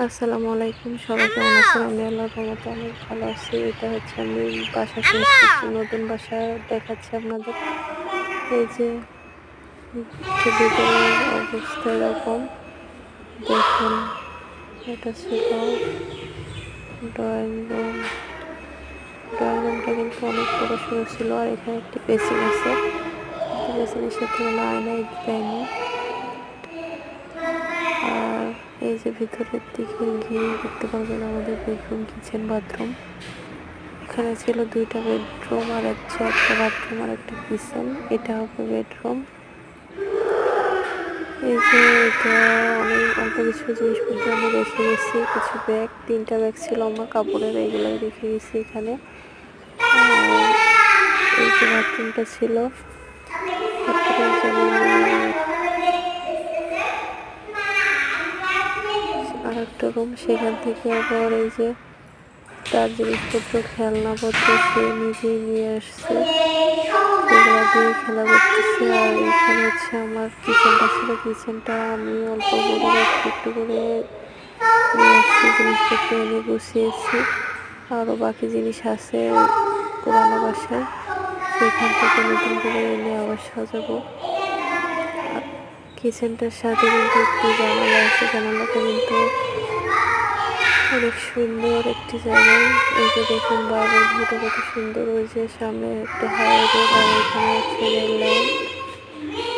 আসসালামু আলাইকুম, সবাই কেমন আছেন? আমি আল্লাহর রহমতে অনেক ভালো আছি। এটা হচ্ছে আমি বাসা চেঞ্জ করছি, নতুন বাসা দেখাচ্ছি আপনাদের। এই যে ভিতরের অবস্থা এরকম দেখুন। এটা ছিল ড্রয়িং রুম। ড্রয়িং রুমটা কিন্তু অনেক বড় সড়ো ছিল, আর এখানে একটি বেসিন আছে, কিন্তু বেসিনের সাথে কোনো আয়না দেয়নি। আর এই যে ভিতরের দিকে গিয়ে দেখতে পারবেন আমাদের বেডরুম, কিচেন, বাথরুম। এখানে ছিল দুইটা বেডরুম আর একটা বাথরুম আর একটা কিচেন। এটা হবে বেডরুম। এই যে এটা অনেক অল্প কিছু জিনিসপত্র আমি রেখে গেছি, কিছু ব্যাগ, 3টা ব্যাগ ছিল আমার কাপড়ের, এইগুলাই রেখে গেছি এখানে। আর এই যে বাথরুমটা ছিল, তারপরে যেমন আর একটা রুম, সেখান থেকে আবার এই যে তার জিনিসপত্র, খেলনাপত্র সে নিজেই নিয়ে আসছে, সেগুলো দিয়ে খেলা করতেছে। আর এখানে হচ্ছে আমার কিচেনটা ছিল, কিচেনটা আমি অল্প করে একটু একটু করে নিয়ে আসছি, জিনিসপত্র এনে গুছিয়েছি। আরও বাকি জিনিস আছে পুরানো বাসায়, সেখান থেকে নতুন করে এনে আবার সাজাবো। কিচেনটার সাথে কিন্তু একটি জানালা আছে, জানালাটা কিন্তু অনেক সুন্দর একটি জায়গায়। এই যে দেখুন বাইরের ভিউটা কত সুন্দর। ওই যে সামনে একটা হাই রোড, আর এখানে হচ্ছে রেল লাইন।